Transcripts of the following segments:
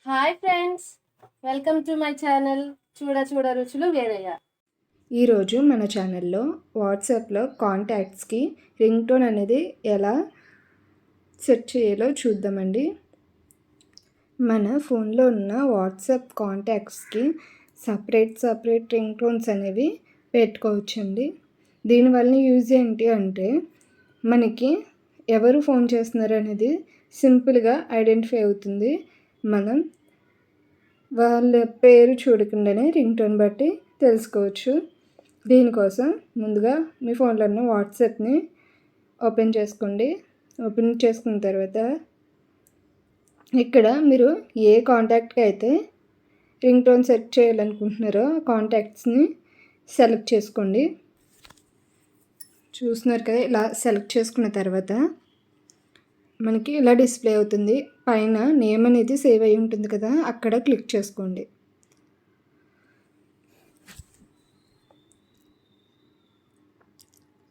Hi friends, welcome to my channel చూడ చూడ రుచులు వేరయ్య. ఈరోజు మన ఛానల్లో వాట్సాప్లో కాంటాక్ట్స్కి రింగ్ టోన్ అనేది ఎలా సెట్ చేయాలో చూద్దామండి. మన ఫోన్లో ఉన్న వాట్సాప్ కాంటాక్ట్స్కి సపరేట్ రింగ్ టోన్స్ అనేవి పెట్టుకోవచ్చండి. దీనివల్ల యూజ్ ఏంటి అంటే మనకి ఎవరు ఫోన్ చేస్తున్నారు అనేది సింపుల్గా ఐడెంటిఫై అవుతుంది. మనం వాళ్ళ పేరు చూడకుండానే రింగ్ టోన్ బట్టి తెలుసుకోవచ్చు. దీనికోసం ముందుగా మీ ఫోన్లో ఉన్న వాట్సాప్ని ఓపెన్ చేసుకోండి. ఓపెన్ చేసుకున్న తర్వాత ఇక్కడ మీరు ఏ కాంటాక్ట్కి అయితే రింగ్ టోన్ సెట్ చేయాలనుకుంటున్నారో కాంటాక్ట్స్ని సెలెక్ట్ చేసుకోండి. చూస్తున్నారు కదా, ఇలా సెలెక్ట్ చేసుకున్న తర్వాత మనకి ఇలా డిస్ప్లే అవుతుంది. పైన నేమ్ అనేది సేవ్ అయి ఉంటుంది కదా, అక్కడ క్లిక్ చేసుకోండి.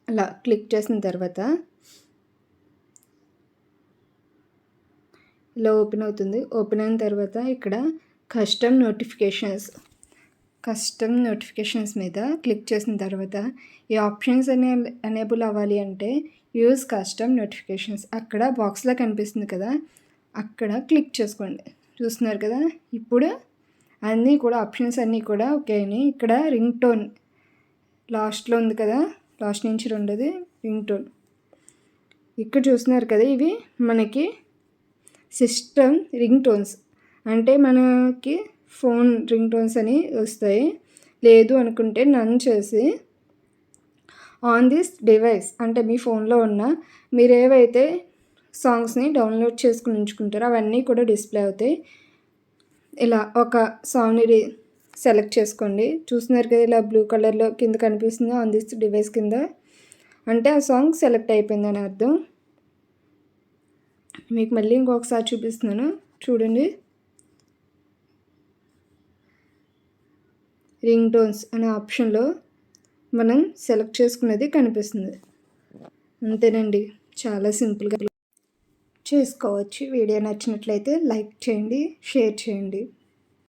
అలా క్లిక్ చేసిన తర్వాత ఇలా ఓపెన్ అవుతుంది. ఓపెన్ అయిన తర్వాత ఇక్కడ కస్టమ్ నోటిఫికేషన్స్ మీద క్లిక్ చేసిన తర్వాత ఈ ఆప్షన్స్ ఎనేబుల్ అవ్వాలి అంటే యూజ్ కస్టమ్ నోటిఫికేషన్స్ అక్కడ బాక్స్లో కనిపిస్తుంది కదా, అక్కడ క్లిక్ చేసుకోండి. చూస్తున్నారు కదా, ఇప్పుడు అన్నీ కూడా ఆప్షన్స్ అన్నీ కూడా ఓకే అయినాయి. ఇక్కడ రింగ్ టోన్ లాస్ట్లో ఉంది కదా, లాస్ట్ నుంచి రెండోది రింగ్ టోన్. ఇక్కడ చూస్తున్నారు కదా, ఇవి మనకి సిస్టమ్ రింగ్ టోన్స్ అంటే మనకి ఫోన్ రింగ్ టోన్స్ అని వస్తాయి. లేదు అనుకుంటే నన్ చేసి ఆన్ దిస్ డివైస్ అంటే మీ ఫోన్లో ఉన్న మీరు ఏవైతే సాంగ్స్ని డౌన్లోడ్ చేసుకుని ఉంచుకుంటారో అవన్నీ కూడా డిస్ప్లే అవుతాయి. ఇలా ఒక సాంగ్ని సెలెక్ట్ చేసుకోండి. చూస్తున్నారు కదా, ఇలా బ్లూ కలర్లో కింద కనిపిస్తుంది ఆన్ దిస్ డివైస్ కింద, అంటే ఆ సాంగ్ సెలెక్ట్ అయిపోయిందని అర్థం. మీకు మళ్ళీ ఇంకొకసారి చూపిస్తున్నాను చూడండి. రింగ్ టోన్స్ అనే ఆప్షన్లో మనం సెలెక్ట్ చేసుకున్నది కనిపిస్తుంది. అంతేనండి, చాలా సింపుల్గా చేసుకోవచ్చు. వీడియో నచ్చినట్లయితే లైక్ చేయండి, షేర్ చేయండి.